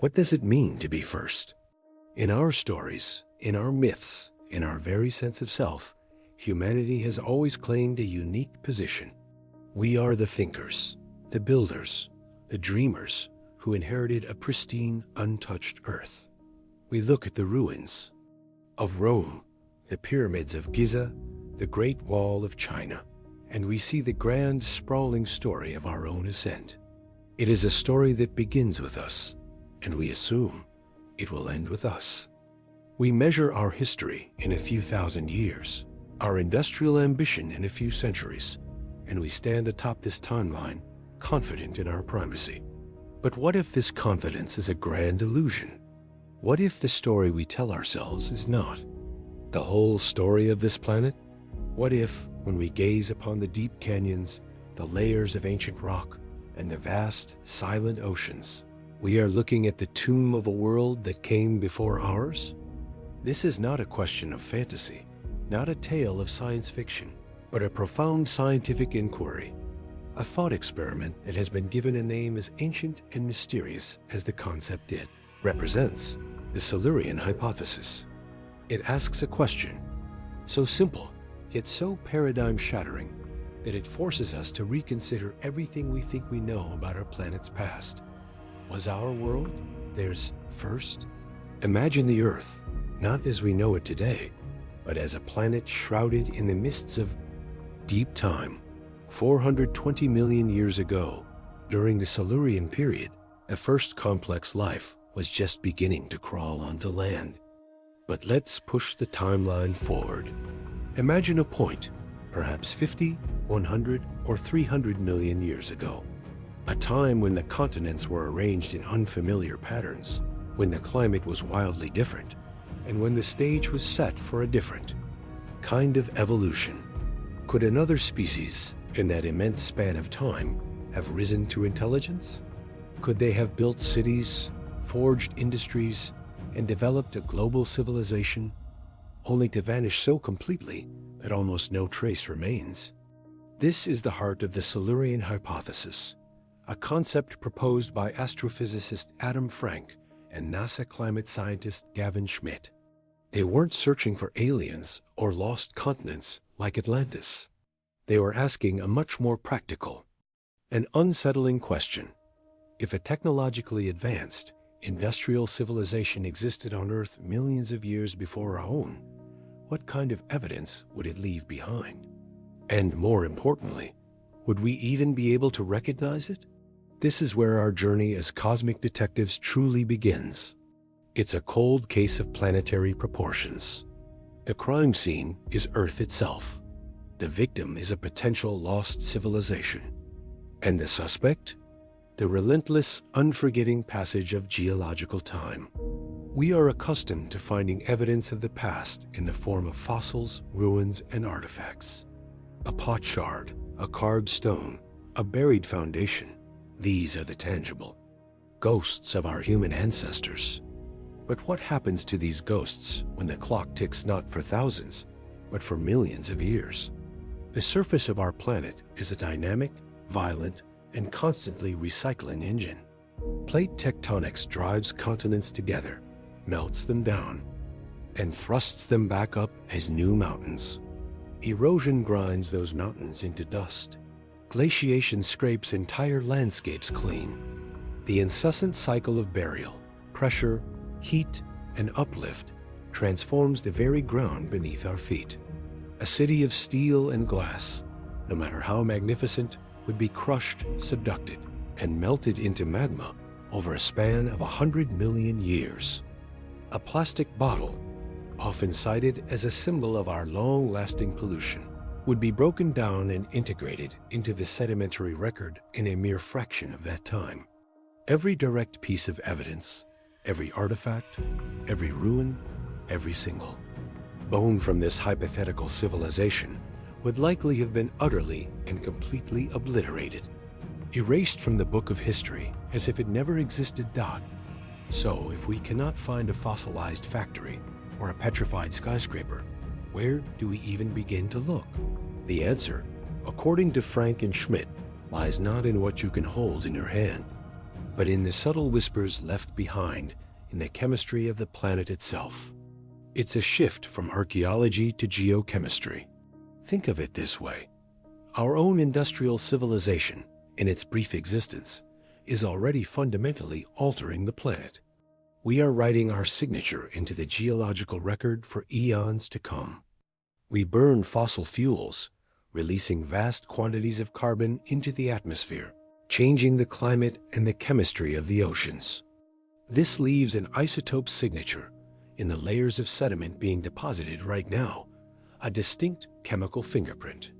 What does it mean to be first? In our stories, in our myths, in our very sense of self, humanity has always claimed a unique position. We are the thinkers, the builders, the dreamers who inherited a pristine, untouched earth. We look at the ruins of Rome, the pyramids of Giza, the Great Wall of China, and we see the grand, sprawling story of our own ascent. It is a story that begins with us, and we assume it will end with us. We measure our history in a few thousand years, our industrial ambition in a few centuries, and we stand atop this timeline, confident in our primacy. But what if this confidence is a grand illusion? What if the story we tell ourselves is not the whole story of this planet? What if, when we gaze upon the deep canyons, the layers of ancient rock, and the vast, silent oceans, we are looking at the tomb of a world that came before ours? This is not a question of fantasy, not a tale of science fiction, but a profound scientific inquiry, a thought experiment that has been given a name as ancient and mysterious as the concept it represents, the Silurian Hypothesis. It asks a question so simple, yet so paradigm-shattering, that it forces us to reconsider everything we think we know about our planet's past. Was our world theirs first? Imagine the Earth, not as we know it today, but as a planet shrouded in the mists of deep time. 420 million years ago, during the Silurian period, a first complex life was just beginning to crawl onto land. But let's push the timeline forward. Imagine a point, perhaps 50, 100, or 300 million years ago. A time when the continents were arranged in unfamiliar patterns, when the climate was wildly different, and when the stage was set for a different kind of evolution. Could another species, in that immense span of time, have risen to intelligence? Could they have built cities, forged industries, and developed a global civilization, only to vanish so completely that almost no trace remains? This is the heart of the Silurian Hypothesis, a concept proposed by astrophysicist Adam Frank and NASA climate scientist Gavin Schmidt. They weren't searching for aliens or lost continents like Atlantis. They were asking a much more practical, an unsettling question. If a technologically advanced, industrial civilization existed on Earth millions of years before our own, what kind of evidence would it leave behind? And more importantly, would we even be able to recognize it? This is where our journey as cosmic detectives truly begins. It's a cold case of planetary proportions. The crime scene is Earth itself. The victim is a potential lost civilization. And the suspect? The relentless, unforgetting passage of geological time. We are accustomed to finding evidence of the past in the form of fossils, ruins, and artifacts. A potsherd, a carved stone, a buried foundation. These are the tangible ghosts of our human ancestors. But what happens to these ghosts when the clock ticks not for thousands, but for millions of years? The surface of our planet is a dynamic, violent, and constantly recycling engine. Plate tectonics drives continents together, melts them down, and thrusts them back up as new mountains. Erosion grinds those mountains into dust. Glaciation scrapes entire landscapes clean. The incessant cycle of burial, pressure, heat, and uplift transforms the very ground beneath our feet. A city of steel and glass, no matter how magnificent, would be crushed, subducted, and melted into magma over a span of 100 million years. A plastic bottle, often cited as a symbol of our long-lasting pollution, would be broken down and integrated into the sedimentary record in a mere fraction of that time. Every direct piece of evidence, every artifact, every ruin, every single bone from this hypothetical civilization would likely have been utterly and completely obliterated, erased from the book of history as if it never existed. So, if we cannot find a fossilized factory or a petrified skyscraper, where do we even begin to look? The answer, according to Frank and Schmidt, lies not in what you can hold in your hand, but in the subtle whispers left behind in the chemistry of the planet itself. It's a shift from archaeology to geochemistry. Think of it this way. Our own industrial civilization, in its brief existence, is already fundamentally altering the planet. We are writing our signature into the geological record for eons to come. We burn fossil fuels, releasing vast quantities of carbon into the atmosphere, changing the climate and the chemistry of the oceans. This leaves an isotope signature in the layers of sediment being deposited right now, a distinct chemical fingerprint.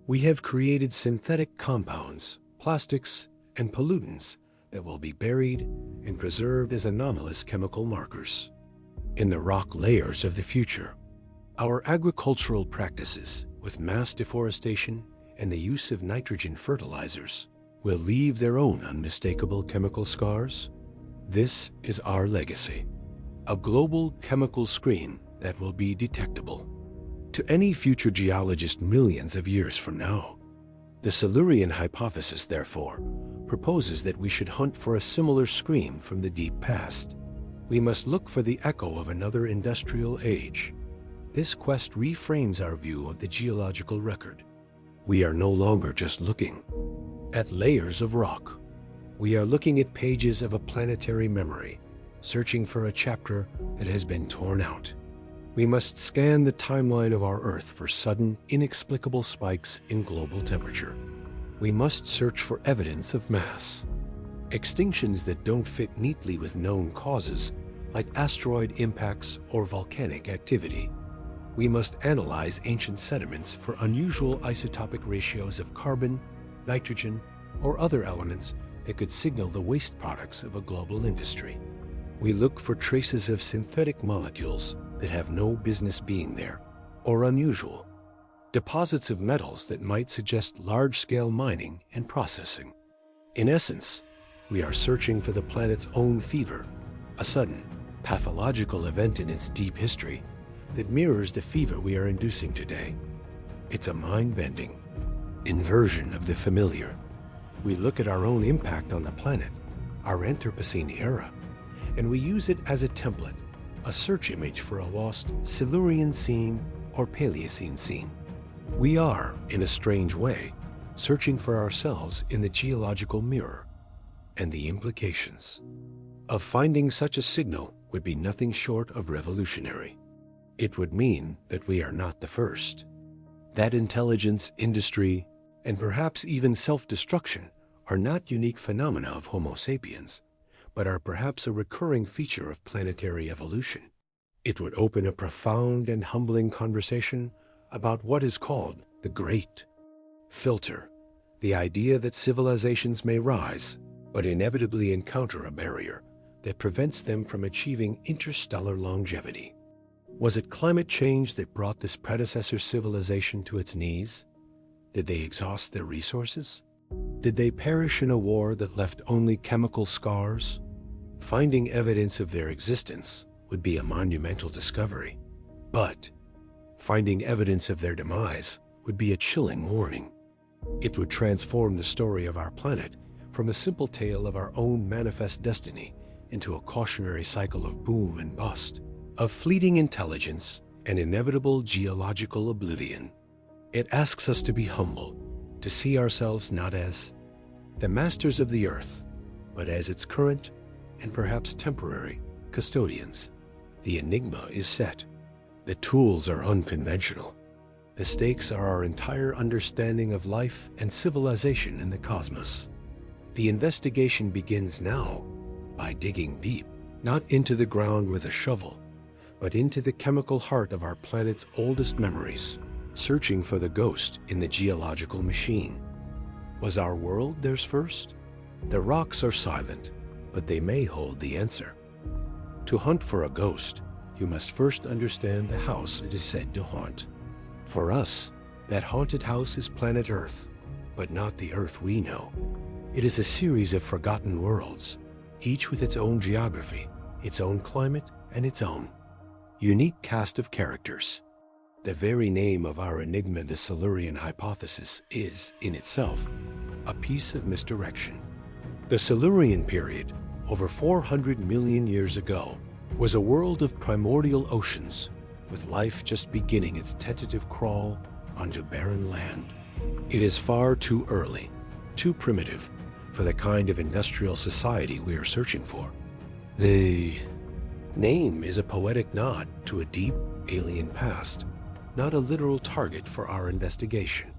We have created synthetic compounds, plastics, and pollutants that will be buried and preserved as anomalous chemical markers. In the rock layers of the future, our agricultural practices with mass deforestation and the use of nitrogen fertilizers will leave their own unmistakable chemical scars. This is our legacy, a global chemical screen that will be detectable to any future geologist millions of years from now. The Silurian Hypothesis, therefore, proposes that we should hunt for a similar scream from the deep past. We must look for the echo of another industrial age. This quest reframes our view of the geological record. We are no longer just looking at layers of rock. We are looking at pages of a planetary memory, searching for a chapter that has been torn out. We must scan the timeline of our Earth for sudden, inexplicable spikes in global temperature. We must search for evidence of mass, extinctions that don't fit neatly with known causes, like asteroid impacts or volcanic activity. We must analyze ancient sediments for unusual isotopic ratios of carbon, nitrogen, or other elements that could signal the waste products of a global industry. We look for traces of synthetic molecules that have no business being there, or unusual deposits of metals that might suggest large-scale mining and processing. In essence, we are searching for the planet's own fever, a sudden, pathological event in its deep history that mirrors the fever we are inducing today. It's a mind-bending inversion of the familiar. We look at our own impact on the planet, our Anthropocene era, and we use it as a template, a search image for a lost Silurian scene or Paleocene scene. We are, in a strange way, searching for ourselves in the geological mirror, and the implications of finding such a signal would be nothing short of revolutionary. It would mean that we are not the first. That intelligence, industry, and perhaps even self-destruction are not unique phenomena of Homo sapiens, but are perhaps a recurring feature of planetary evolution. It would open a profound and humbling conversation about what is called the Great Filter, the idea that civilizations may rise, but inevitably encounter a barrier that prevents them from achieving interstellar longevity. Was it climate change that brought this predecessor civilization to its knees? Did they exhaust their resources? Did they perish in a war that left only chemical scars? Finding evidence of their existence would be a monumental discovery, but finding evidence of their demise would be a chilling warning. It would transform the story of our planet from a simple tale of our own manifest destiny into a cautionary cycle of boom and bust, of fleeting intelligence and inevitable geological oblivion. It asks us to be humble, to see ourselves not as the masters of the earth, but as its current and perhaps temporary custodians. The enigma is set. The tools are unconventional. The stakes are our entire understanding of life and civilization in the cosmos. The investigation begins now by digging deep, not into the ground with a shovel, but into the chemical heart of our planet's oldest memories, searching for the ghost in the geological machine. Was our world theirs first? The rocks are silent, but they may hold the answer. To hunt for a ghost, you must first understand the house it is said to haunt. For us, that haunted house is planet Earth, but not the Earth we know. It is a series of forgotten worlds, each with its own geography, its own climate, and its own unique cast of characters. The very name of our enigma, the Silurian Hypothesis, is, in itself, a piece of misdirection. The Silurian period, over 400 million years ago, was a world of primordial oceans, with life just beginning its tentative crawl onto barren land. It is far too early, too primitive, for the kind of industrial society we are searching for. The name is a poetic nod to a deep, alien past, not a literal target for our investigation.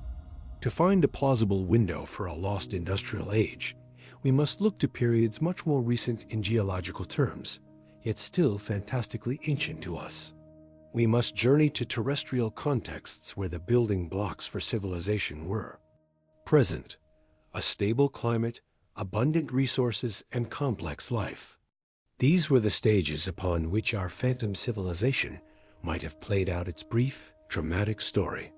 To find a plausible window for a lost industrial age, we must look to periods much more recent in geological terms, yet still fantastically ancient to us. We must journey to terrestrial contexts where the building blocks for civilization were. Present, a stable climate, abundant resources, and complex life. These were the stages upon which our phantom civilization might have played out its brief, dramatic story.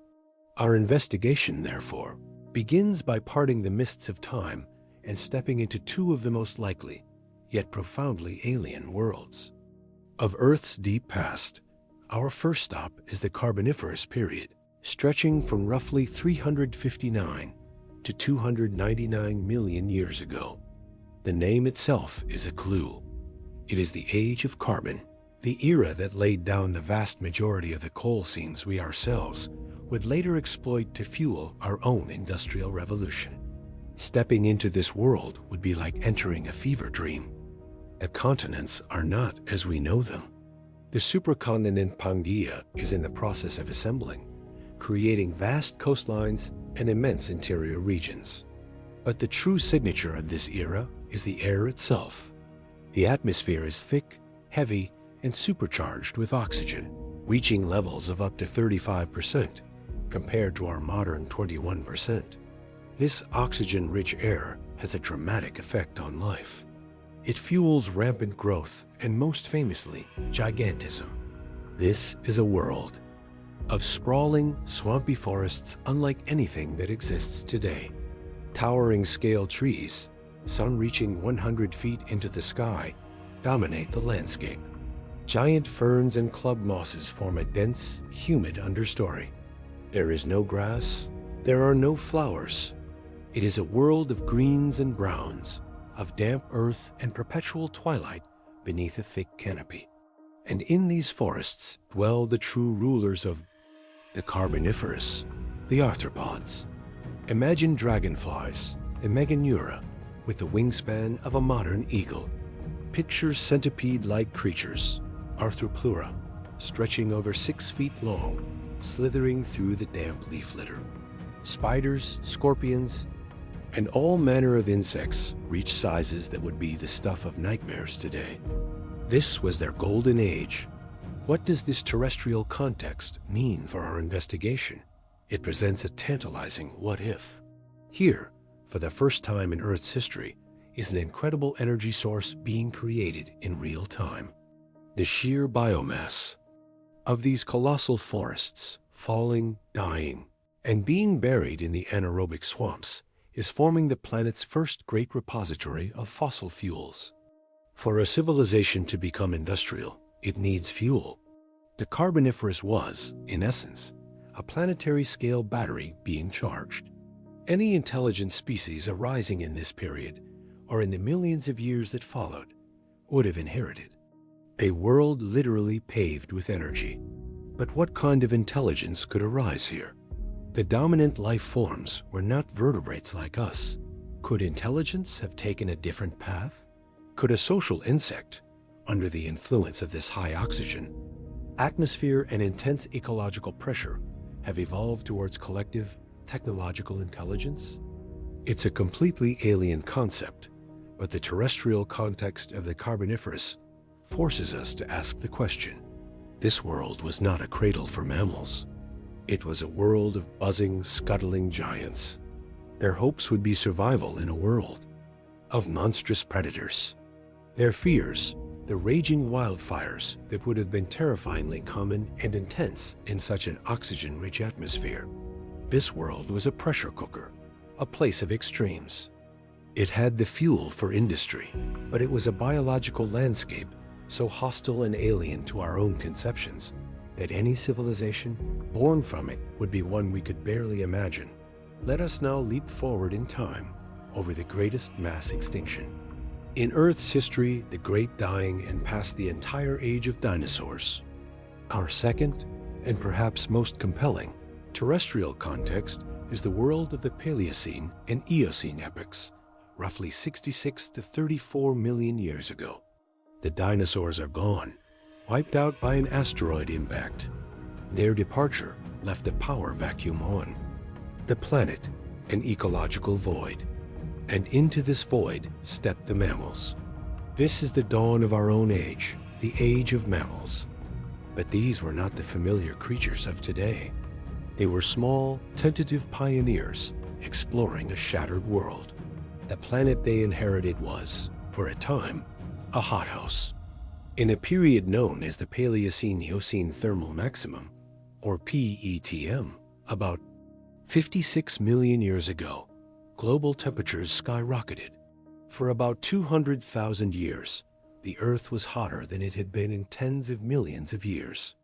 Our investigation, therefore, begins by parting the mists of time and stepping into two of the most likely, yet profoundly alien worlds. Of Earth's deep past, our first stop is the Carboniferous period, stretching from roughly 359 to 299 million years ago. The name itself is a clue. It is the age of carbon, the era that laid down the vast majority of the coal seams we ourselves would later exploit to fuel our own industrial revolution. Stepping into this world would be like entering a fever dream. The continents are not as we know them. The supercontinent Pangaea is in the process of assembling, creating vast coastlines and immense interior regions. But the true signature of this era is the air itself. The atmosphere is thick, heavy, and supercharged with oxygen, reaching levels of up to 35% compared to our modern 21%. This oxygen-rich air has a dramatic effect on life. It fuels rampant growth and, most famously, gigantism. This is a world of sprawling, swampy forests unlike anything that exists today. Towering scale trees, some reaching 100 feet into the sky, dominate the landscape. Giant ferns and club mosses form a dense, humid understory. There is no grass, there are no flowers. It is a world of greens and browns, of damp earth and perpetual twilight beneath a thick canopy. And in these forests dwell the true rulers of the Carboniferous, the arthropods. Imagine dragonflies, the Meganeura, with the wingspan of a modern eagle. Picture centipede-like creatures, Arthropleura, stretching over 6 feet long, slithering through the damp leaf litter. Spiders, scorpions, and all manner of insects reach sizes that would be the stuff of nightmares today. This was their golden age. What does this terrestrial context mean for our investigation? It presents a tantalizing what-if. Here, for the first time in Earth's history, is an incredible energy source being created in real time. The sheer biomass of these colossal forests, falling, dying, and being buried in the anaerobic swamps, is forming the planet's first great repository of fossil fuels. For a civilization to become industrial, it needs fuel. The Carboniferous was, in essence, a planetary-scale battery being charged. Any intelligent species arising in this period, or in the millions of years that followed, would have inherited a world literally paved with energy. But what kind of intelligence could arise here? The dominant life forms were not vertebrates like us. Could intelligence have taken a different path? Could a social insect, under the influence of this high oxygen, atmosphere, and intense ecological pressure, have evolved towards collective technological intelligence? It's a completely alien concept, but the terrestrial context of the Carboniferous forces us to ask the question. This world was not a cradle for mammals. It was a world of buzzing, scuttling giants. Their hopes would be survival in a world of monstrous predators. Their fears, the raging wildfires that would have been terrifyingly common and intense in such an oxygen-rich atmosphere. This world was a pressure cooker, a place of extremes. It had the fuel for industry, but it was a biological landscape so hostile and alien to our own conceptions that any civilization born from it would be one we could barely imagine. Let us now leap forward in time over the greatest mass extinction. In Earth's history, the great dying and past the entire age of dinosaurs. Our second, and perhaps most compelling, terrestrial context is the world of the Paleocene and Eocene epochs, roughly 66 to 34 million years ago. The dinosaurs are gone, wiped out by an asteroid impact. Their departure left a power vacuum on the planet, an ecological void. And into this void stepped the mammals. This is the dawn of our own age, the age of mammals. But these were not the familiar creatures of today. They were small, tentative pioneers exploring a shattered world. The planet they inherited was, for a time, a hothouse. In a period known as the Paleocene-Eocene Thermal Maximum, or PETM, about 56 million years ago, global temperatures skyrocketed. For about 200,000 years, the Earth was hotter than it had been in tens of millions of years.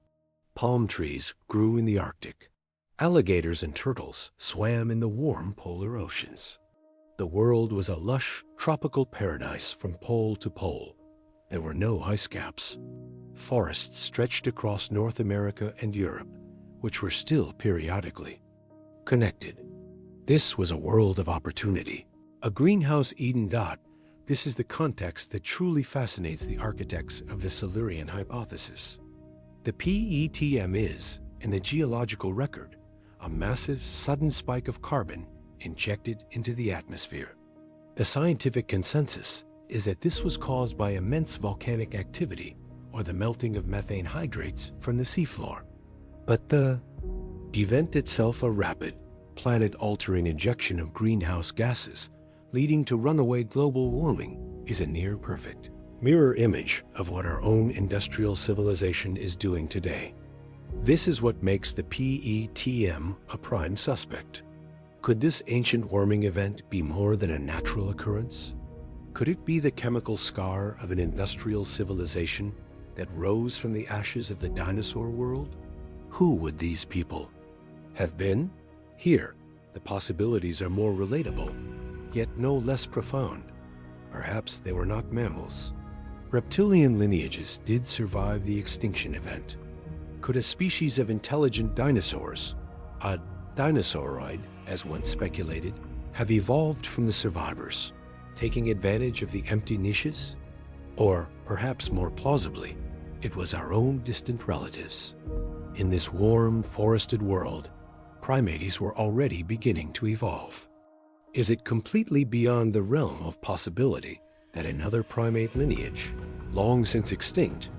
Palm trees grew in the Arctic. Alligators and turtles swam in the warm polar oceans. The world was a lush, tropical paradise from pole to pole. There were no ice caps. Forests stretched across North America and Europe, which were still periodically connected. This was a world of opportunity. A greenhouse Eden dot. This is the context that truly fascinates the architects of the Silurian Hypothesis. The PETM is, in the geological record, a massive, sudden spike of carbon injected into the atmosphere. The scientific consensus is that this was caused by immense volcanic activity or the melting of methane hydrates from the seafloor. But the event itself, a rapid, planet-altering injection of greenhouse gases leading to runaway global warming, is a near-perfect mirror image of what our own industrial civilization is doing today. This is what makes the PETM a prime suspect. Could this ancient warming event be more than a natural occurrence? Could it be the chemical scar of an industrial civilization that rose from the ashes of the dinosaur world? Who would these people have been? Here, the possibilities are more relatable, yet no less profound. Perhaps they were not mammals. Reptilian lineages did survive the extinction event. Could a species of intelligent dinosaurs, a dinosauroid, as once speculated, have evolved from the survivors, taking advantage of the empty niches? Or, perhaps more plausibly, it was our own distant relatives. In this warm, forested world, primates were already beginning to evolve. Is it completely beyond the realm of possibility that another primate lineage, long since extinct,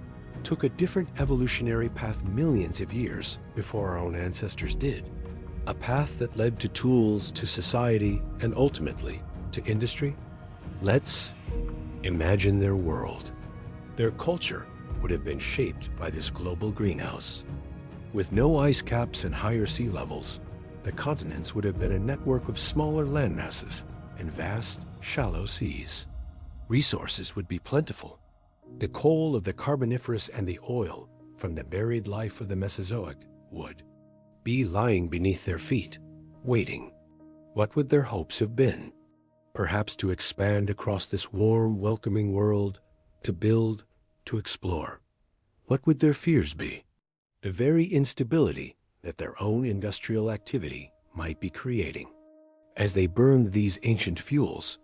took a different evolutionary path millions of years before our own ancestors did? A path that led to tools, to society, and ultimately to industry? Let's imagine their world. Their culture would have been shaped by this global greenhouse. With no ice caps and higher sea levels, the continents would have been a network of smaller landmasses and vast, shallow seas. Resources would be plentiful. The coal of the Carboniferous and the oil from the buried life of the Mesozoic would be lying beneath their feet, waiting. What would their hopes have been? Perhaps to expand across this warm, welcoming world, to build, to explore. What would their fears be? The very instability that their own industrial activity might be creating. As they burned these ancient fuels,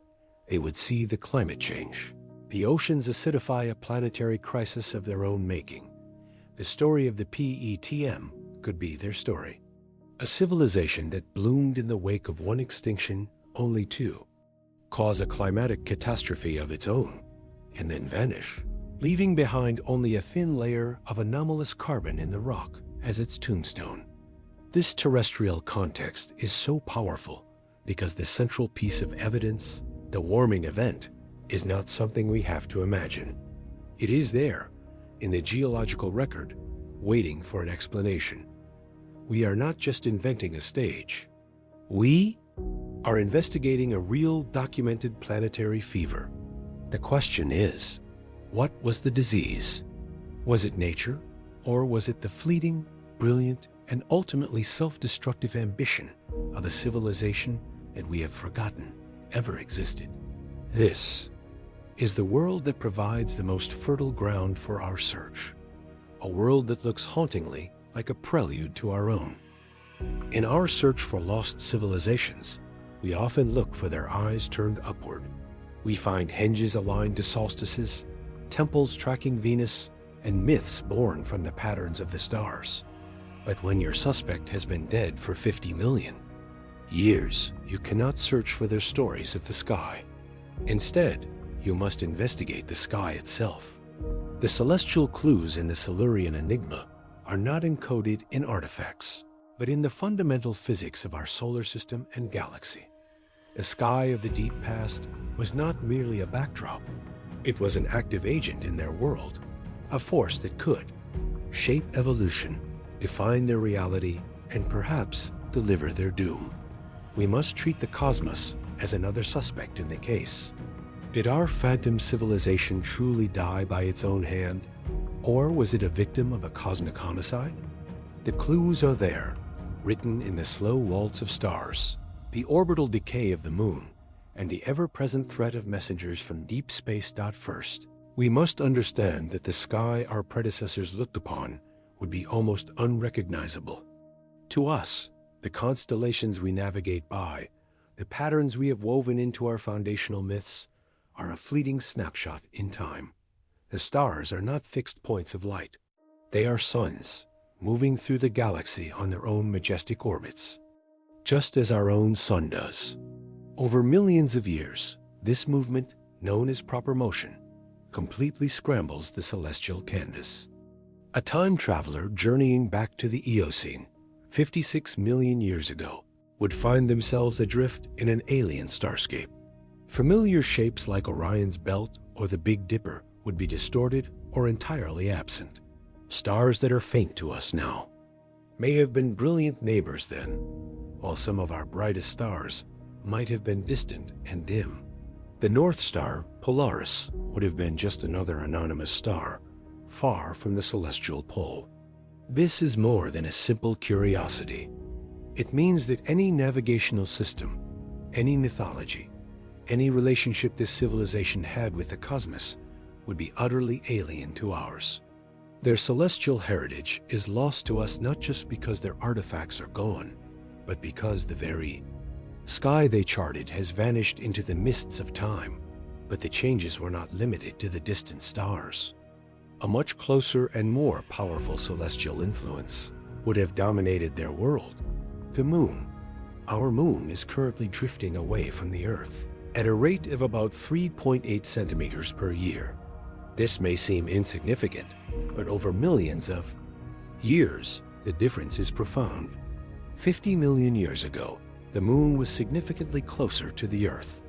they would see the climate change. The oceans acidify, a planetary crisis of their own making. The story of the PETM could be their story. A civilization that bloomed in the wake of one extinction, only to cause a climatic catastrophe of its own, and then vanish, leaving behind only a thin layer of anomalous carbon in the rock as its tombstone. This terrestrial context is so powerful because the central piece of evidence, the warming event, is not something we have to imagine. It is there, in the geological record, waiting for an explanation. We are not just inventing a stage. We are investigating a real documented planetary fever. The question is, what was the disease? Was it nature, or was it the fleeting, brilliant, and ultimately self-destructive ambition of a civilization that we have forgotten ever existed. This is the world that provides the most fertile ground for our search, a world that looks hauntingly like a prelude to our own. In our search for lost civilizations, we often look for their eyes turned upward. We find henges aligned to solstices, temples tracking Venus, and myths born from the patterns of the stars. But when your suspect has been dead for 50 million years, you cannot search for their stories of the sky. Instead, you must investigate the sky itself. The celestial clues in the Silurian Enigma are not encoded in artifacts, but in the fundamental physics of our solar system and galaxy. The sky of the deep past was not merely a backdrop. It was an active agent in their world, a force that could shape evolution, define their reality, and perhaps deliver their doom. We must treat the cosmos as another suspect in the case. Did our phantom civilization truly die by its own hand, or was it a victim of a cosmic homicide? The clues are there, written in the slow waltz of stars, the orbital decay of the moon, and the ever-present threat of messengers from deep space. First, we must understand that the sky our predecessors looked upon would be almost unrecognizable. To us, the constellations we navigate by, the patterns we have woven into our foundational myths, are a fleeting snapshot in time. The stars are not fixed points of light. They are suns, moving through the galaxy on their own majestic orbits, just as our own sun does. Over millions of years, this movement, known as proper motion, completely scrambles the celestial canvas. A time traveler journeying back to the Eocene, 56 million years ago, would find themselves adrift in an alien starscape. Familiar shapes like Orion's belt or the Big Dipper would be distorted or entirely absent. Stars that are faint to us now may have been brilliant neighbors then, while some of our brightest stars might have been distant and dim. The North Star, Polaris, would have been just another anonymous star, far from the celestial pole. This is more than a simple curiosity. It means that any navigational system, any mythology, any relationship this civilization had with the cosmos would be utterly alien to ours. Their celestial heritage is lost to us not just because their artifacts are gone, but because the very sky they charted has vanished into the mists of time. But the changes were not limited to the distant stars. A much closer and more powerful celestial influence would have dominated their world. The moon. Our moon is currently drifting away from the Earth at a rate of about 3.8 centimeters per year. This may seem insignificant, but over millions of years, the difference is profound. 50 million years ago, the moon was significantly closer to the Earth.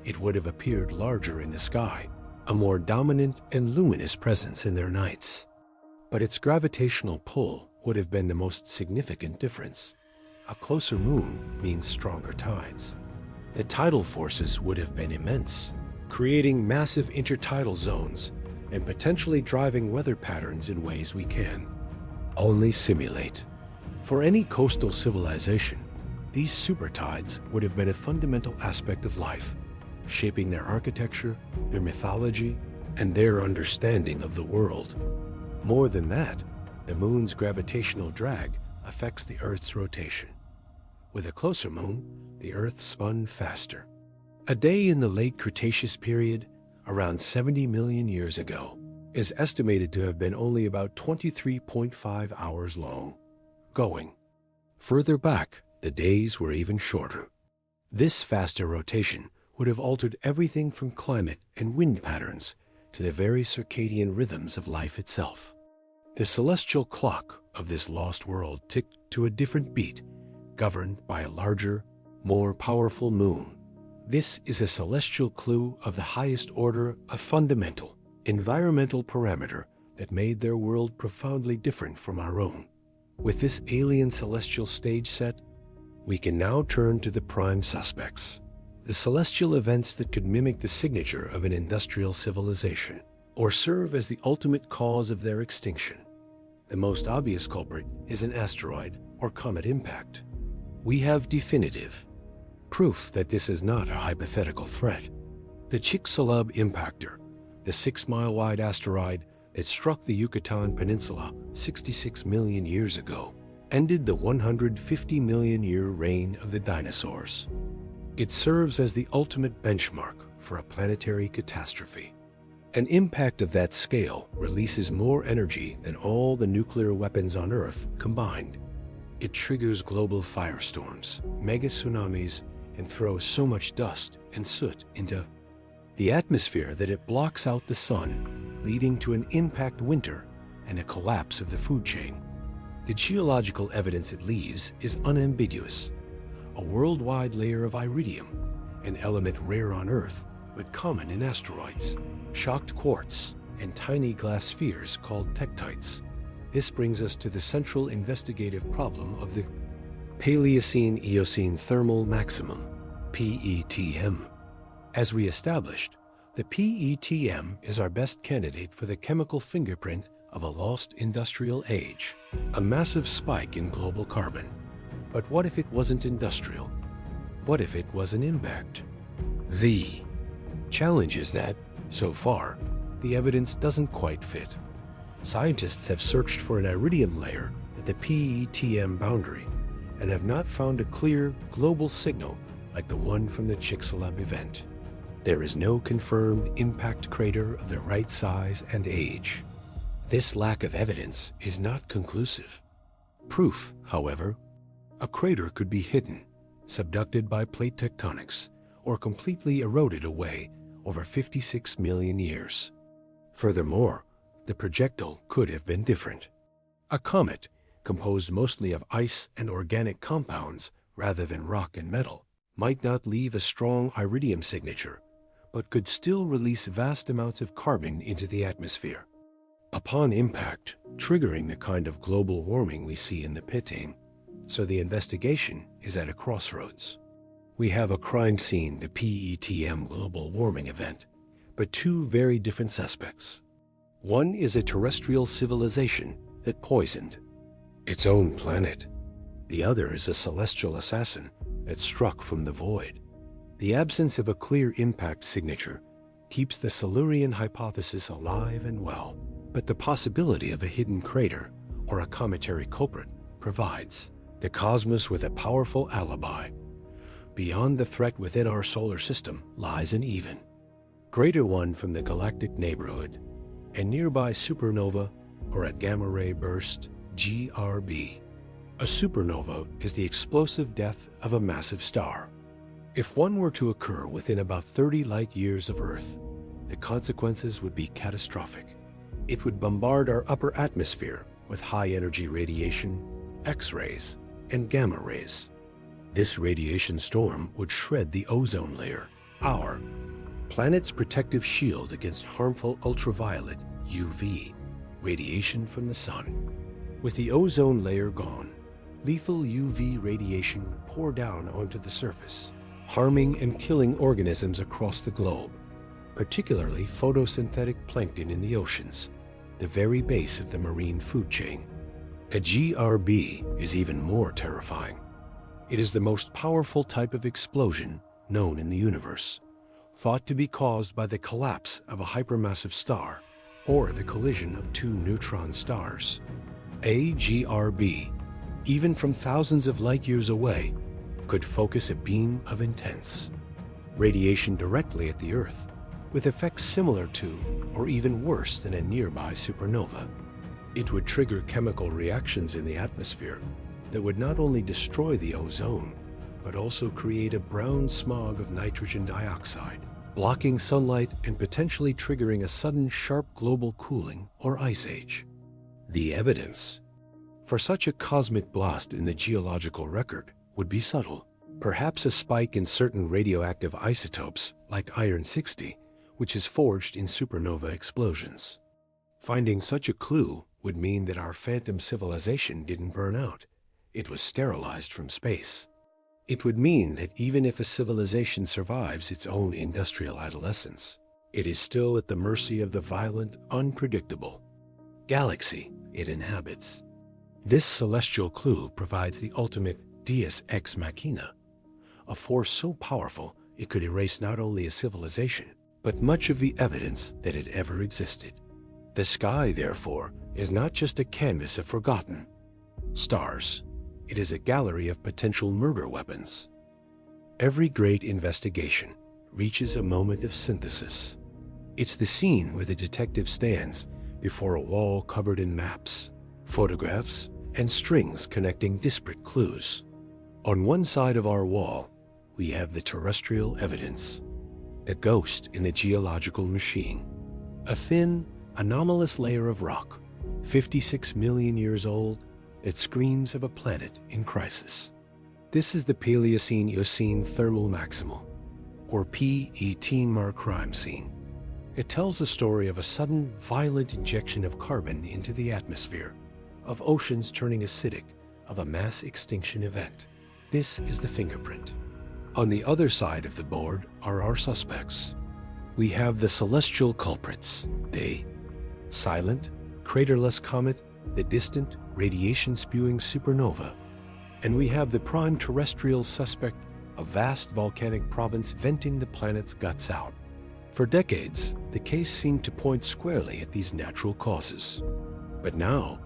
It would have appeared larger in the sky, a more dominant and luminous presence in their nights. But its gravitational pull would have been the most significant difference. A closer moon means stronger tides. The tidal forces would have been immense, creating massive intertidal zones and potentially driving weather patterns in ways we can only simulate. For any coastal civilization, these supertides would have been a fundamental aspect of life, shaping their architecture, their mythology, and their understanding of the world. More than that, the moon's gravitational drag affects the Earth's rotation. With a closer moon, the Earth spun faster. A day in the late Cretaceous period, around 70 million years ago, is estimated to have been only about 23.5 hours long. Going further back, the days were even shorter. This faster rotation would have altered everything from climate and wind patterns to the very circadian rhythms of life itself. The celestial clock of this lost world ticked to a different beat, governed by a larger, more powerful moon. This is a celestial clue of the highest order, a fundamental, environmental parameter that made their world profoundly different from our own. With this alien celestial stage set, we can now turn to the prime suspects, the celestial events that could mimic the signature of an industrial civilization, or serve as the ultimate cause of their extinction. The most obvious culprit is an asteroid or comet impact. We have definitive, proof that this is not a hypothetical threat. The Chicxulub impactor, the 6-mile-wide asteroid that struck the Yucatan Peninsula 66 million years ago, ended the 150 million-year reign of the dinosaurs. It serves as the ultimate benchmark for a planetary catastrophe. An impact of that scale releases more energy than all the nuclear weapons on Earth combined. It triggers global firestorms, mega tsunamis, and throws so much dust and soot into the atmosphere that it blocks out the sun, leading to an impact winter and a collapse of the food chain. The geological evidence it leaves is unambiguous. A worldwide layer of iridium, an element rare on Earth but common in asteroids, shocked quartz, and tiny glass spheres called tektites. This brings us to the central investigative problem of the Paleocene-Eocene thermal maximum, PETM. As we established, the PETM is our best candidate for the chemical fingerprint of a lost industrial age, a massive spike in global carbon. But what if it wasn't industrial? What if it was an impact? The challenge is that, so far, the evidence doesn't quite fit. Scientists have searched for an iridium layer at the PETM boundary and have not found a clear global signal like the one from the Chicxulub event. There is no confirmed impact crater of the right size and age. This lack of evidence is not conclusive. Proof, however, a crater could be hidden, subducted by plate tectonics, or completely eroded away over 56 million years. Furthermore, the projectile could have been different. A comet, composed mostly of ice and organic compounds rather than rock and metal, might not leave a strong iridium signature, but could still release vast amounts of carbon into the atmosphere. Upon impact, triggering the kind of global warming we see in the Pitane. So the investigation is at a crossroads. We have a crime scene, the PETM global warming event, but two very different suspects. One is a terrestrial civilization that poisoned its own planet. The other is a celestial assassin that struck from the void. The absence of a clear impact signature keeps the Silurian hypothesis alive and well, but the possibility of a hidden crater or a cometary culprit provides the cosmos with a powerful alibi. Beyond the threat within our solar system lies an even greater one from the galactic neighborhood, a nearby supernova or a gamma-ray burst, GRB. A supernova is the explosive death of a massive star. If one were to occur within about 30 light-years of Earth, the consequences would be catastrophic. It would bombard our upper atmosphere with high-energy radiation, X-rays, and gamma rays. This radiation storm would shred the ozone layer, our planet's protective shield against harmful ultraviolet UV radiation from the sun. With the ozone layer gone, lethal UV radiation would pour down onto the surface, harming and killing organisms across the globe, particularly photosynthetic plankton in the oceans, the very base of the marine food chain. A GRB is even more terrifying. It is the most powerful type of explosion known in the universe, thought to be caused by the collapse of a hypermassive star or the collision of two neutron stars. A GRB, even from thousands of light-years away, could focus a beam of intense radiation directly at the Earth, with effects similar to, or even worse than, a nearby supernova. It would trigger chemical reactions in the atmosphere that would not only destroy the ozone, but also create a brown smog of nitrogen dioxide, blocking sunlight and potentially triggering a sudden sharp global cooling or ice age. The evidence for such a cosmic blast in the geological record would be subtle. Perhaps a spike in certain radioactive isotopes like iron-60, which is forged in supernova explosions. Finding such a clue would mean that our phantom civilization didn't burn out. It was sterilized from space. It would mean that even if a civilization survives its own industrial adolescence, it is still at the mercy of the violent, unpredictable galaxy it inhabits. This celestial clue provides the ultimate deus ex machina, a force so powerful it could erase not only a civilization, but much of the evidence that had ever existed. The sky, therefore, is not just a canvas of forgotten stars. It is a gallery of potential murder weapons. Every great investigation reaches a moment of synthesis. It's the scene where the detective stands before a wall covered in maps, photographs, and strings connecting disparate clues. On one side of our wall, we have the terrestrial evidence, a ghost in the geological machine, a thin, anomalous layer of rock, 56 million years old, that screams of a planet in crisis. This is the Paleocene-Eocene thermal maximal, or PET mark crime scene. It tells the story of a sudden, violent injection of carbon into the atmosphere, of oceans turning acidic, of a mass extinction event. This is the fingerprint. On the other side of the board are our suspects. We have the celestial culprits, the silent, craterless comet, the distant, radiation-spewing supernova. And we have the prime terrestrial suspect, a vast volcanic province venting the planet's guts out. For decades, the case seemed to point squarely at these natural causes. But now,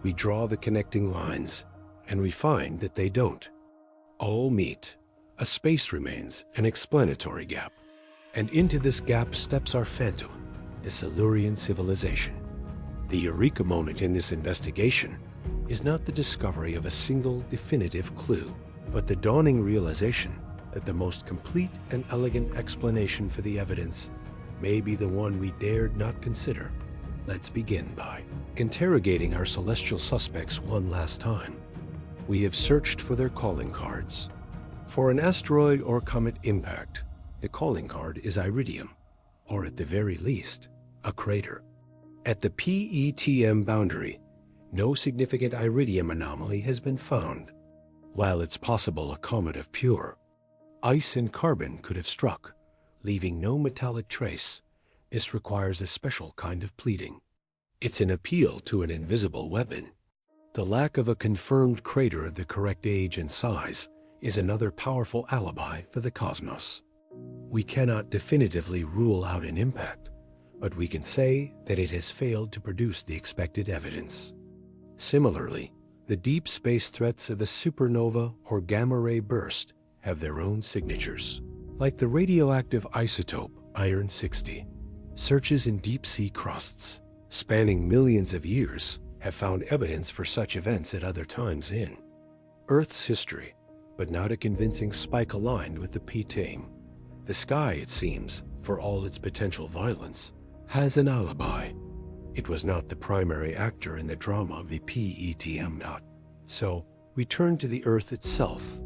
we draw the connecting lines, and we find that they don't. All meet. A space remains, an explanatory gap. And into this gap steps our phantom, the Silurian civilization. The eureka moment in this investigation is not the discovery of a single definitive clue, but the dawning realization that the most complete and elegant explanation for the evidence may be the one we dared not consider. Let's begin by interrogating our celestial suspects one last time. We have searched for their calling cards. For an asteroid or comet impact, the calling card is iridium, or at the very least, a crater. At the PETM boundary, no significant iridium anomaly has been found. While it's possible a comet of pure ice and carbon could have struck, leaving no metallic trace, this requires a special kind of pleading. It's an appeal to an invisible weapon. The lack of a confirmed crater of the correct age and size is another powerful alibi for the cosmos. We cannot definitively rule out an impact, but we can say that it has failed to produce the expected evidence. Similarly, the deep space threats of a supernova or gamma-ray burst have their own signatures. Like the radioactive isotope iron-60, searches in deep-sea crusts, spanning millions of years, have found evidence for such events at other times in Earth's history, but not a convincing spike aligned with the PTM. The sky, it seems, for all its potential violence, has an alibi. It was not the primary actor in the drama of the PETM knot. So, we turn to the Earth itself.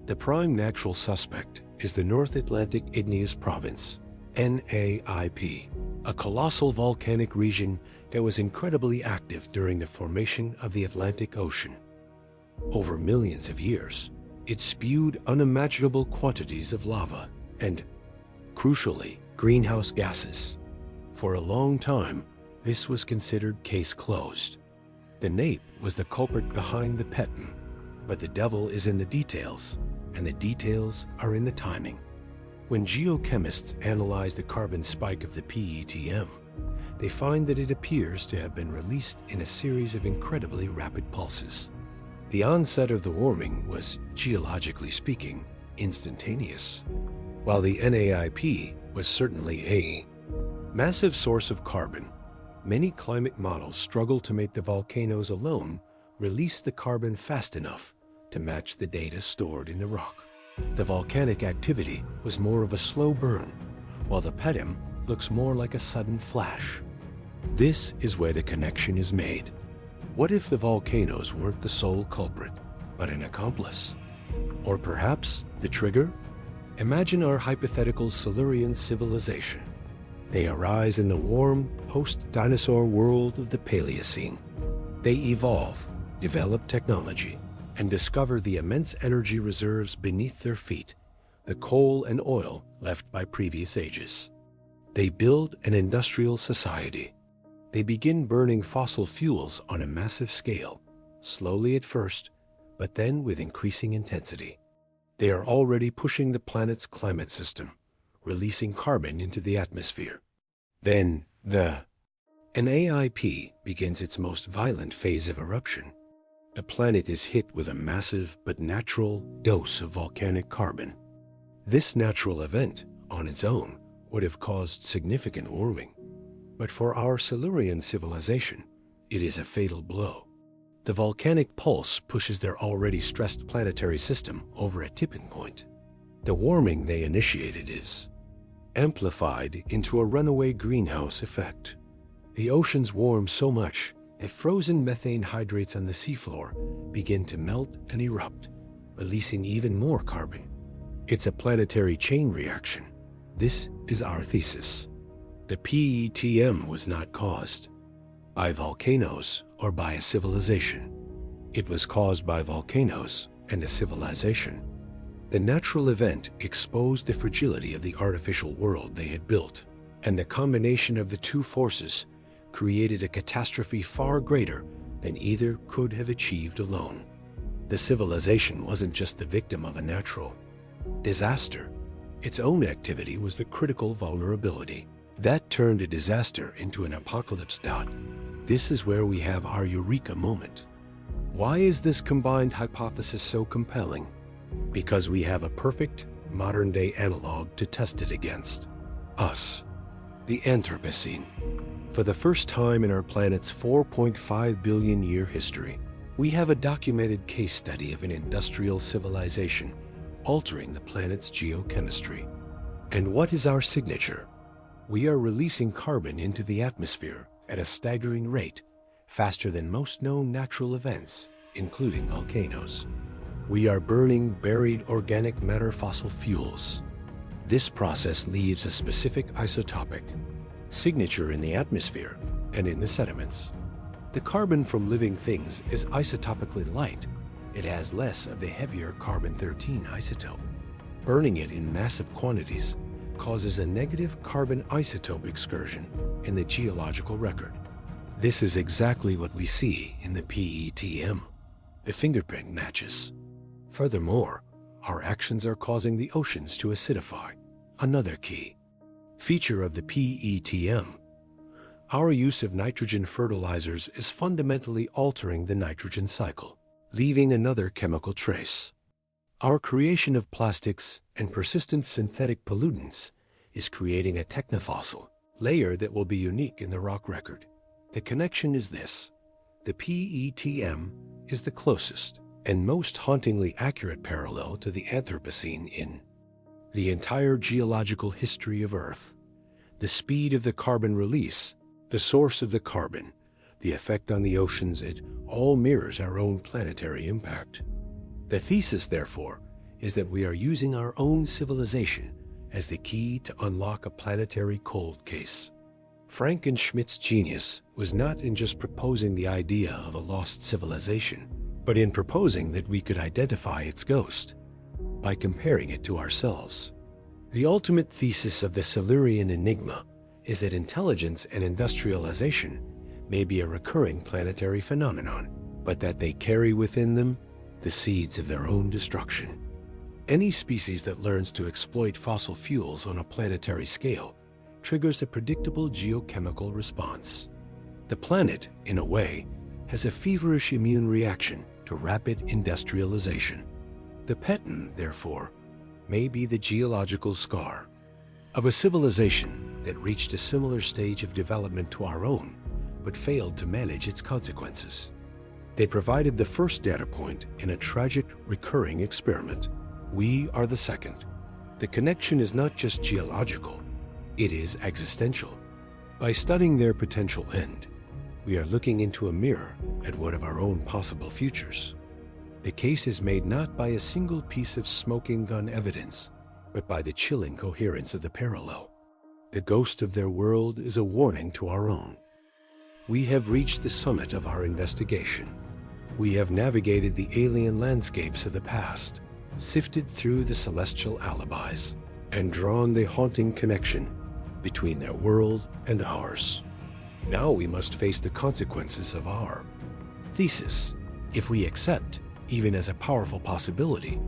The prime natural suspect is the North Atlantic Igneous Province, NAIP, a colossal volcanic region that was incredibly active during the formation of the Atlantic Ocean. Over millions of years, it spewed unimaginable quantities of lava and, crucially, greenhouse gases. For a long time, this was considered case closed. The nape was the culprit behind the petum, but the devil is in the details, and the details are in the timing. When geochemists analyze the carbon spike of the PETM, they find that it appears to have been released in a series of incredibly rapid pulses. The onset of the warming was, geologically speaking, instantaneous, while the NAIP was certainly a massive source of carbon. Many climate models struggle to make the volcanoes alone release the carbon fast enough to match the data stored in the rock. The volcanic activity was more of a slow burn, while the petum looks more like a sudden flash. This is where the connection is made. What if the volcanoes weren't the sole culprit, but an accomplice? Or perhaps the trigger? Imagine our hypothetical Silurian civilization. They arise in the warm, post-dinosaur world of the Paleocene. They evolve, develop technology, and discover the immense energy reserves beneath their feet, the coal and oil left by previous ages. They build an industrial society. They begin burning fossil fuels on a massive scale, slowly at first, but then with increasing intensity. They are already pushing the planet's climate system, releasing carbon into the atmosphere. Then an AIP begins its most violent phase of eruption. The planet is hit with a massive but natural dose of volcanic carbon. This natural event, on its own, would have caused significant warming. But for our Silurian civilization, it is a fatal blow. The volcanic pulse pushes their already stressed planetary system over a tipping point. The warming they initiated is amplified into a runaway greenhouse effect. The oceans warm so much that frozen methane hydrates on the seafloor begin to melt and erupt, releasing even more carbon. It's a planetary chain reaction. This is our thesis. The PETM was not caused by volcanoes or by a civilization. It was caused by volcanoes and a civilization. The natural event exposed the fragility of the artificial world they had built, and the combination of the two forces created a catastrophe far greater than either could have achieved alone. The civilization wasn't just the victim of a natural disaster. Its own activity was the critical vulnerability. That turned a disaster into an apocalypse. This is where we have our eureka moment. Why is this combined hypothesis so compelling? Because we have a perfect modern-day analog to test it against. Us, the Anthropocene. For the first time in our planet's 4.5 billion year history, we have a documented case study of an industrial civilization altering the planet's geochemistry. And what is our signature? We are releasing carbon into the atmosphere at a staggering rate, faster than most known natural events, including volcanoes. We are burning buried organic matter fossil fuels. This process leaves a specific isotopic signature in the atmosphere and in the sediments. The carbon from living things is isotopically light. It has less of the heavier carbon-13 isotope. Burning it in massive quantities causes a negative carbon isotope excursion in the geological record. This is exactly what we see in the PETM, the fingerprint matches. Furthermore, our actions are causing the oceans to acidify, another key feature of the PETM. Our use of nitrogen fertilizers is fundamentally altering the nitrogen cycle, leaving another chemical trace. Our creation of plastics and persistent synthetic pollutants is creating a technofossil layer that will be unique in the rock record. The connection is this: the PETM is the closest and most hauntingly accurate parallel to the Anthropocene in the entire geological history of Earth. The speed of the carbon release, the source of the carbon, the effect on the oceans, it all mirrors our own planetary impact. The thesis, therefore, is that we are using our own civilization as the key to unlock a planetary cold case. Frankenschmidt's genius was not in just proposing the idea of a lost civilization, but in proposing that we could identify its ghost by comparing it to ourselves. The ultimate thesis of the Silurian Enigma is that intelligence and industrialization may be a recurring planetary phenomenon, but that they carry within them the seeds of their own destruction. Any species that learns to exploit fossil fuels on a planetary scale triggers a predictable geochemical response. The planet, in a way, has a feverish immune reaction to rapid industrialization. The pattern, therefore, may be the geological scar of a civilization that reached a similar stage of development to our own, but failed to manage its consequences. They provided the first data point in a tragic, recurring experiment. We are the second. The connection is not just geological, it is existential. By studying their potential end, we are looking into a mirror at one of our own possible futures. The case is made not by a single piece of smoking gun evidence, but by the chilling coherence of the parallel. The ghost of their world is a warning to our own. We have reached the summit of our investigation. We have navigated the alien landscapes of the past, sifted through the celestial alibis, and drawn the haunting connection between their world and ours. Now we must face the consequences of our thesis. If we accept, even as a powerful possibility,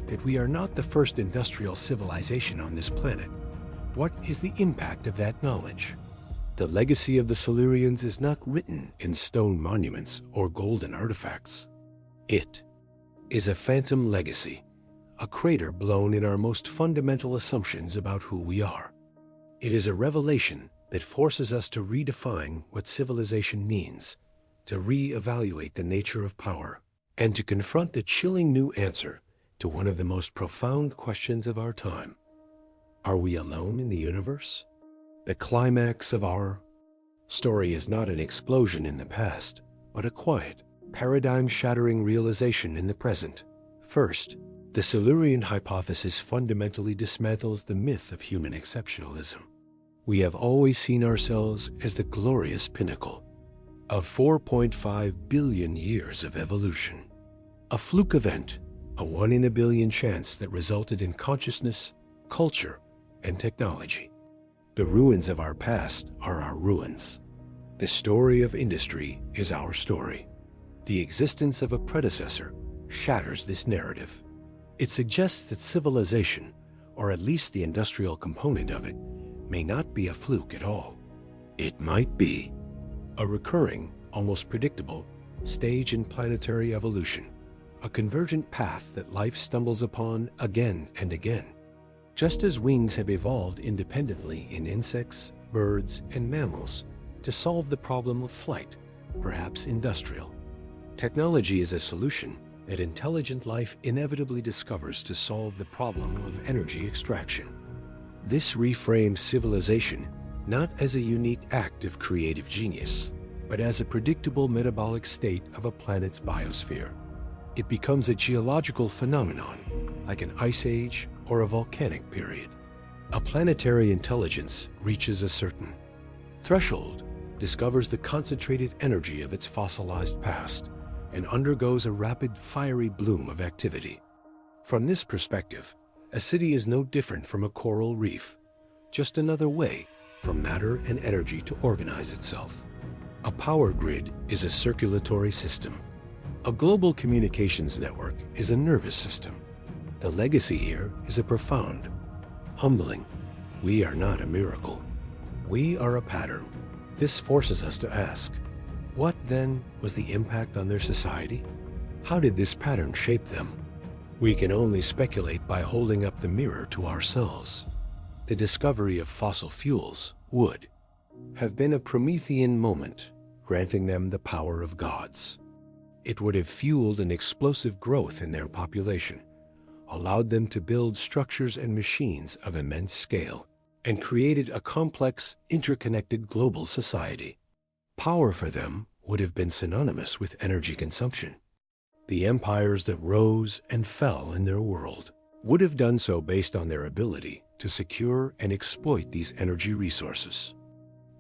that we are not the first industrial civilization on this planet, what is the impact of that knowledge? The legacy of the Silurians is not written in stone monuments or golden artifacts. It is a phantom legacy, a crater blown in our most fundamental assumptions about who we are. It is a revelation that forces us to redefine what civilization means, to re-evaluate the nature of power, and to confront the chilling new answer to one of the most profound questions of our time. Are we alone in the universe? The climax of our story is not an explosion in the past, but a quiet, paradigm-shattering realization in the present. First, the Silurian hypothesis fundamentally dismantles the myth of human exceptionalism. We have always seen ourselves as the glorious pinnacle of 4.5 billion years of evolution. A fluke event, a 1 in a billion chance that resulted in consciousness, culture, and technology. The ruins of our past are our ruins. The story of industry is our story. The existence of a predecessor shatters this narrative. It suggests that civilization, or at least the industrial component of it, may not be a fluke at all. It might be a recurring, almost predictable, stage in planetary evolution, a convergent path that life stumbles upon again and again. Just as wings have evolved independently in insects, birds, and mammals to solve the problem of flight, perhaps industrial. Technology is a solution that intelligent life inevitably discovers to solve the problem of energy extraction. This reframes civilization not as a unique act of creative genius, but as a predictable metabolic state of a planet's biosphere. It becomes a geological phenomenon, like an ice age or a volcanic period. A planetary intelligence reaches a certain threshold, discovers the concentrated energy of its fossilized past, and undergoes a rapid, fiery bloom of activity. From this perspective, a city is no different from a coral reef, just another way for matter and energy to organize itself. A power grid is a circulatory system. A global communications network is a nervous system. The legacy here is a profound, humbling. We are not a miracle. We are a pattern. This forces us to ask, what then was the impact on their society? How did this pattern shape them? We can only speculate by holding up the mirror to ourselves. The discovery of fossil fuels would have been a Promethean moment, granting them the power of gods. It would have fueled an explosive growth in their population, allowed them to build structures and machines of immense scale, and created a complex, interconnected global society. Power for them would have been synonymous with energy consumption. The empires that rose and fell in their world would have done so based on their ability to secure and exploit these energy resources.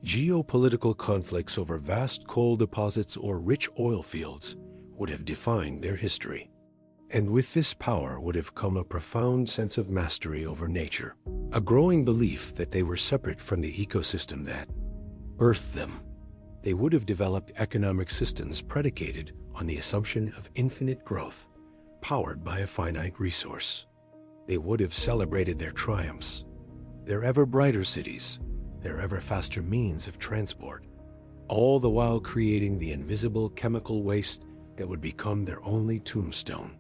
Geopolitical conflicts over vast coal deposits or rich oil fields would have defined their history. And with this power would have come a profound sense of mastery over nature, a growing belief that they were separate from the ecosystem that birthed them. They would have developed economic systems predicated on the assumption of infinite growth, powered by a finite resource. They would have celebrated their triumphs, their ever brighter cities, their ever faster means of transport, all the while creating the invisible chemical waste that would become their only tombstone.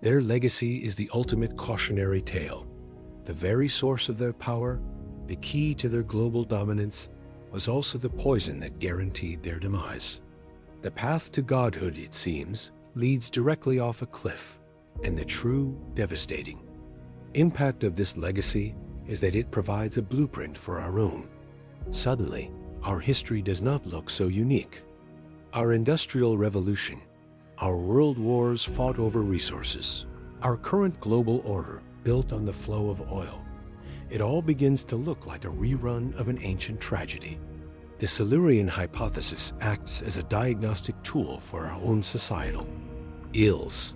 Their legacy is the ultimate cautionary tale. The very source of their power, the key to their global dominance, was also the poison that guaranteed their demise. The path to godhood, it seems, leads directly off a cliff, and the true, devastating impact of this legacy is that it provides a blueprint for our own. Suddenly, our history does not look so unique. Our industrial revolution, our world wars fought over resources, our current global order built on the flow of oil, it all begins to look like a rerun of an ancient tragedy. The Silurian hypothesis acts as a diagnostic tool for our own societal ills.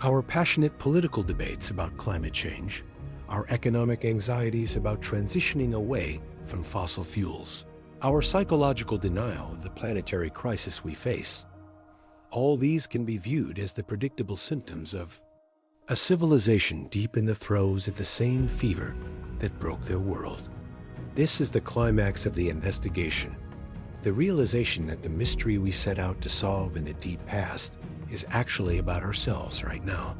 Our passionate political debates about climate change, our economic anxieties about transitioning away from fossil fuels, our psychological denial of the planetary crisis we face, all these can be viewed as the predictable symptoms of A civilization deep in the throes of the same fever that broke their world. This is the climax of the investigation. The realization that the mystery we set out to solve in the deep past is actually about ourselves right now.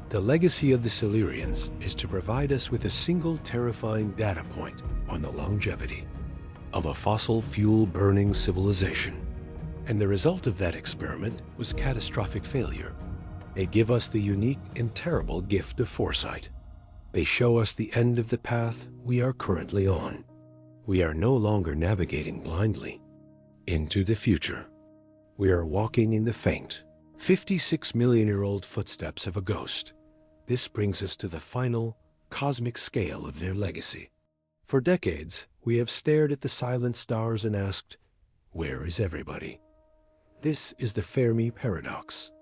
The legacy of the Silurians is to provide us with a single terrifying data point on the longevity of a fossil fuel-burning civilization. And the result of that experiment was catastrophic failure. They give us the unique and terrible gift of foresight. They show us the end of the path we are currently on. We are no longer navigating blindly into the future. We are walking in the faint, 56-million-year-old footsteps of a ghost. This brings us to the final, cosmic scale of their legacy. For decades, we have stared at the silent stars and asked, where is everybody? This is the Fermi paradox.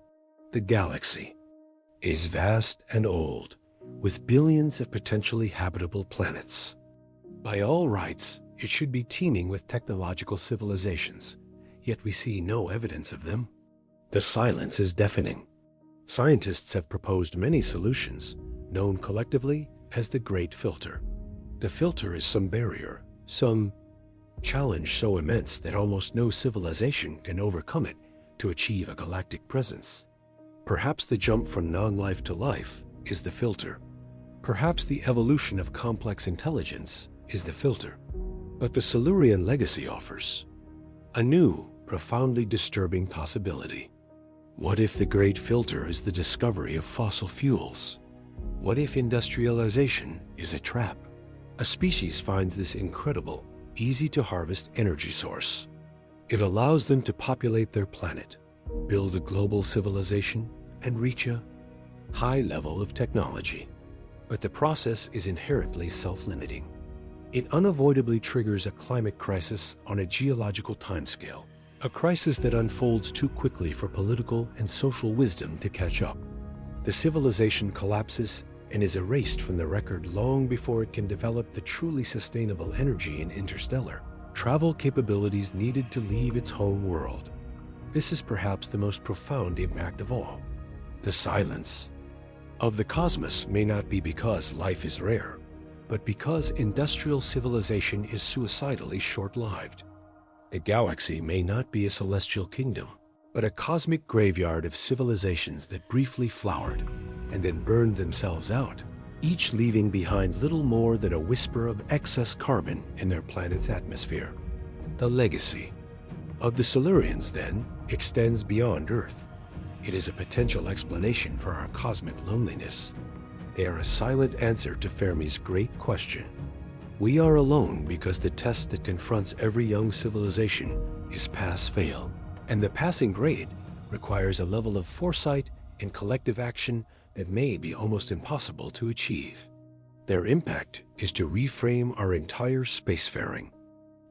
The galaxy is vast and old, with billions of potentially habitable planets. By all rights, it should be teeming with technological civilizations, yet we see no evidence of them. The silence is deafening. Scientists have proposed many solutions, known collectively as the Great Filter. The filter is some barrier, some challenge so immense that almost no civilization can overcome it to achieve a galactic presence. Perhaps the jump from non-life to life is the filter. Perhaps the evolution of complex intelligence is the filter. But the Silurian legacy offers a new, profoundly disturbing possibility. What if the Great Filter is the discovery of fossil fuels? What if industrialization is a trap? A species finds this incredible, easy-to-harvest energy source. It allows them to populate their planet, build a global civilization, and reach a high level of technology. But the process is inherently self-limiting. It unavoidably triggers a climate crisis on a geological timescale, a crisis that unfolds too quickly for political and social wisdom to catch up. The civilization collapses and is erased from the record long before it can develop the truly sustainable energy and interstellar travel capabilities needed to leave its home world. This is perhaps the most profound impact of all. The silence of the cosmos may not be because life is rare, but because industrial civilization is suicidally short-lived. The galaxy may not be a celestial kingdom, but a cosmic graveyard of civilizations that briefly flowered and then burned themselves out, each leaving behind little more than a whisper of excess carbon in their planet's atmosphere. The legacy of the Silurians, then, extends beyond Earth. It is a potential explanation for our cosmic loneliness. They are a silent answer to Fermi's great question. We are alone because the test that confronts every young civilization is pass-fail, and the passing grade requires a level of foresight and collective action that may be almost impossible to achieve. Their impact is to reframe our entire spacefaring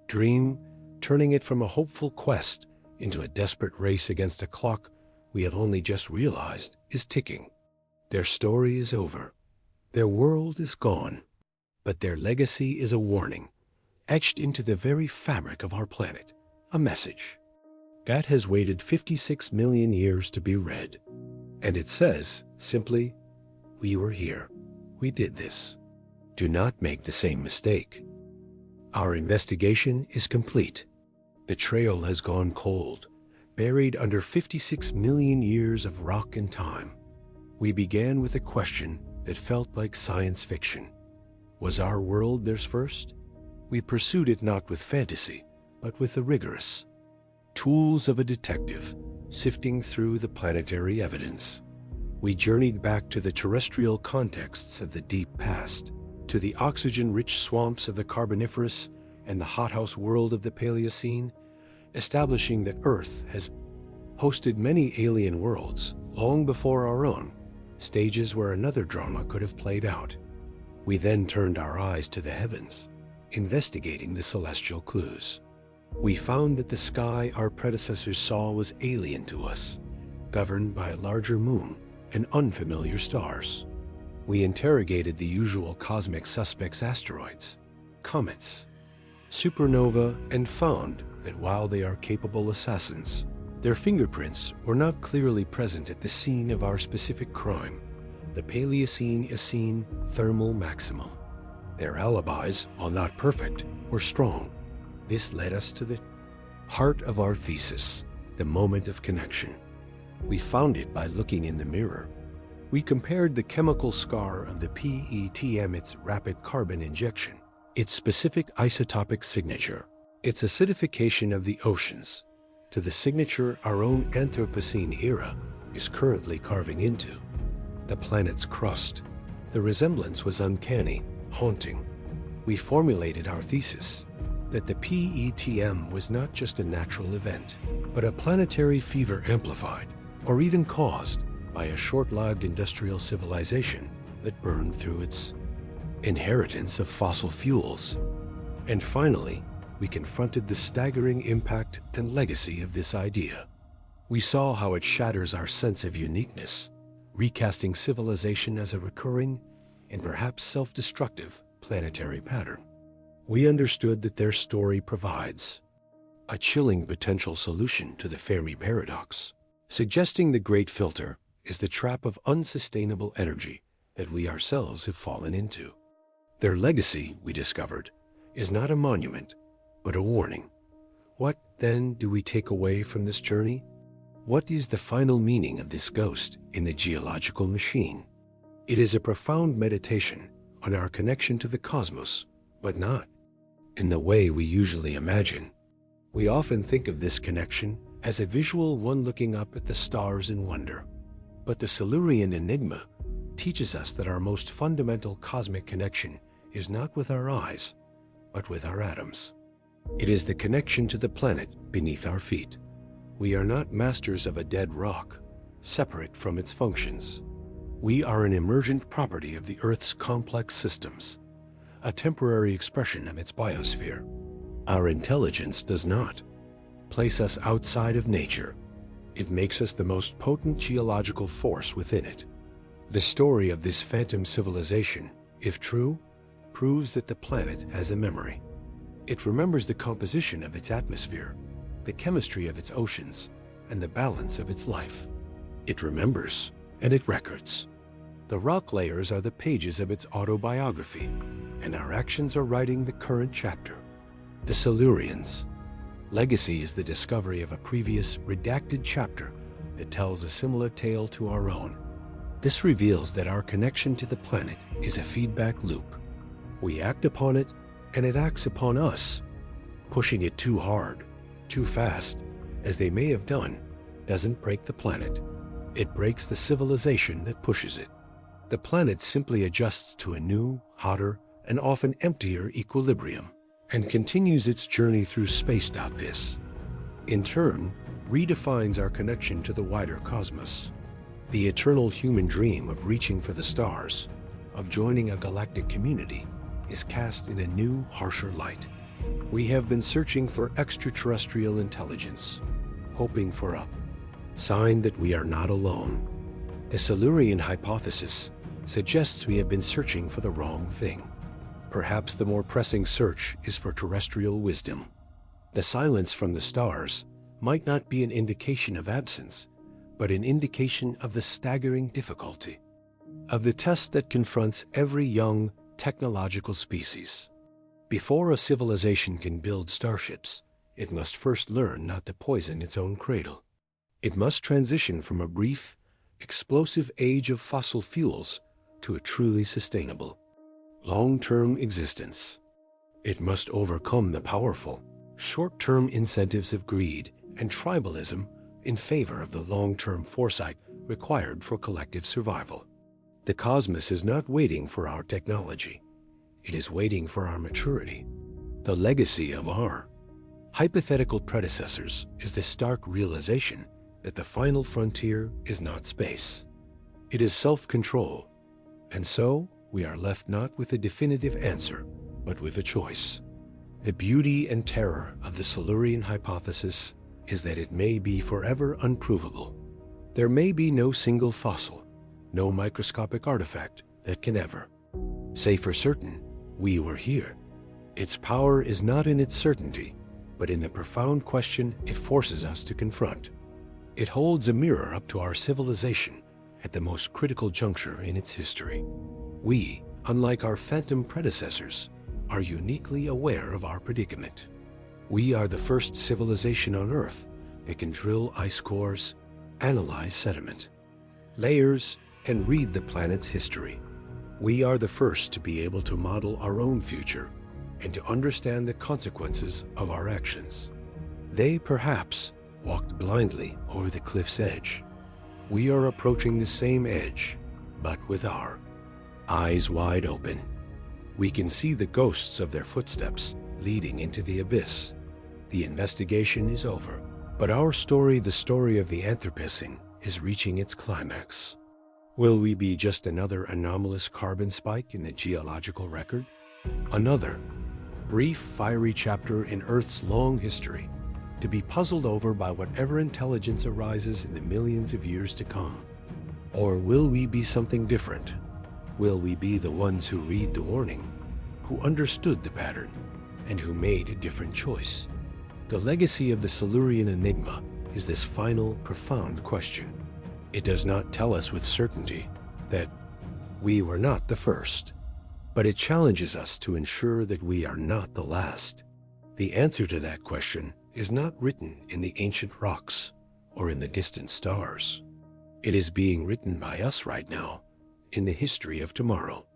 dream, turning it from a hopeful quest into a desperate race against a clock we have only just realized is ticking. Their story is over. Their world is gone. But their legacy is a warning, etched into the very fabric of our planet, a message that has waited 56 million years to be read. And it says, simply, we were here. We did this. Do not make the same mistake. Our investigation is complete. The trail has gone cold, buried under 56 million years of rock and time. We began with a question that felt like science fiction. Was our world theirs first? We pursued it not with fantasy, but with the rigorous tools of a detective, sifting through the planetary evidence. We journeyed back to the terrestrial contexts of the deep past, to the oxygen-rich swamps of the Carboniferous and the hothouse world of the Paleocene, establishing that Earth has hosted many alien worlds long before our own, stages where another drama could have played out. We then turned our eyes to the heavens, investigating the celestial clues. We found that the sky our predecessors saw was alien to us, governed by a larger moon and unfamiliar stars. We interrogated the usual cosmic suspects: asteroids, comets, supernova, and found that while they are capable assassins, their fingerprints were not clearly present at the scene of our specific crime. the Paleocene-Eocene thermal maximum. Their alibis, while not perfect, were strong. This led us to the heart of our thesis, the moment of connection. We found it by looking in the mirror. We compared the chemical scar of the PETM, its rapid carbon injection, its specific isotopic signature, its acidification of the oceans, to the signature our own Anthropocene era is currently carving into, the planet's crust. The resemblance was uncanny, haunting. We formulated our thesis that the PETM was not just a natural event, but a planetary fever amplified, or even caused, by a short-lived industrial civilization that burned through its inheritance of fossil fuels. And finally, we confronted the staggering impact and legacy of this idea. We saw how it shatters our sense of uniqueness, recasting civilization as a recurring and perhaps self-destructive planetary pattern. We understood that their story provides a chilling potential solution to the Fermi paradox, suggesting the great filter is the trap of unsustainable energy that we ourselves have fallen into. Their legacy, we discovered, is not a monument, but a warning. What, then, do we take away from this journey? What is the final meaning of this ghost in the geological machine? It is a profound meditation on our connection to the cosmos, but not in the way we usually imagine. We often think of this connection as a visual one looking up at the stars in wonder. But the Silurian Enigma teaches us that our most fundamental cosmic connection is not with our eyes, but with our atoms. It is the connection to the planet beneath our feet. We are not masters of a dead rock, separate from its functions. We are an emergent property of the Earth's complex systems, a temporary expression of its biosphere. Our intelligence does not place us outside of nature. It makes us the most potent geological force within it. The story of this phantom civilization, if true, proves that the planet has a memory. It remembers the composition of its atmosphere, the chemistry of its oceans, and the balance of its life. It remembers, and it records. The rock layers are the pages of its autobiography, and our actions are writing the current chapter. The Silurians' legacy is the discovery of a previous redacted chapter that tells a similar tale to our own. This reveals that our connection to the planet is a feedback loop. We act upon it, and it acts upon us. Pushing it too hard, too fast, as they may have done, doesn't break the planet. It breaks the civilization that pushes it. The planet simply adjusts to a new, hotter, and often emptier equilibrium, and continues its journey through space. This, in turn, redefines our connection to the wider cosmos. The eternal human dream of reaching for the stars, of joining a galactic community, is cast in a new, harsher light. We have been searching for extraterrestrial intelligence, hoping for a sign that we are not alone. The Silurian Hypothesis suggests we have been searching for the wrong thing. Perhaps the more pressing search is for terrestrial wisdom. The silence from the stars might not be an indication of absence, but an indication of the staggering difficulty of the test that confronts every young technological species. Before a civilization can build starships, it must first learn not to poison its own cradle. It must transition from a brief, explosive age of fossil fuels to a truly sustainable, long-term existence. It must overcome the powerful, short-term incentives of greed and tribalism in favor of the long-term foresight required for collective survival. The cosmos is not waiting for our technology. It is waiting for our maturity. The legacy of our hypothetical predecessors is the stark realization that the final frontier is not space. It is self-control. And so, we are left not with a definitive answer, but with a choice. The beauty and terror of the Silurian Hypothesis is that it may be forever unprovable. There may be no single fossil, no microscopic artifact that can ever say for certain, we were here. Its power is not in its certainty, but in the profound question it forces us to confront. It holds a mirror up to our civilization at the most critical juncture in its history. We, unlike our phantom predecessors, are uniquely aware of our predicament. We are the first civilization on Earth that can drill ice cores, analyze sediment, layers, and read the planet's history. We are the first to be able to model our own future and to understand the consequences of our actions. They perhaps walked blindly over the cliff's edge. We are approaching the same edge, but with our eyes wide open. We can see the ghosts of their footsteps leading into the abyss. The investigation is over, but our story, the story of the Anthropocene, is reaching its climax. Will we be just another anomalous carbon spike in the geological record? Another brief, fiery chapter in Earth's long history, to be puzzled over by whatever intelligence arises in the millions of years to come? Or will we be something different? Will we be the ones who read the warning, who understood the pattern, and who made a different choice? The legacy of the Silurian Enigma is this final, profound question. It does not tell us with certainty that we were not the first, but it challenges us to ensure that we are not the last. The answer to that question is not written in the ancient rocks or in the distant stars. It is being written by us right now in the history of tomorrow.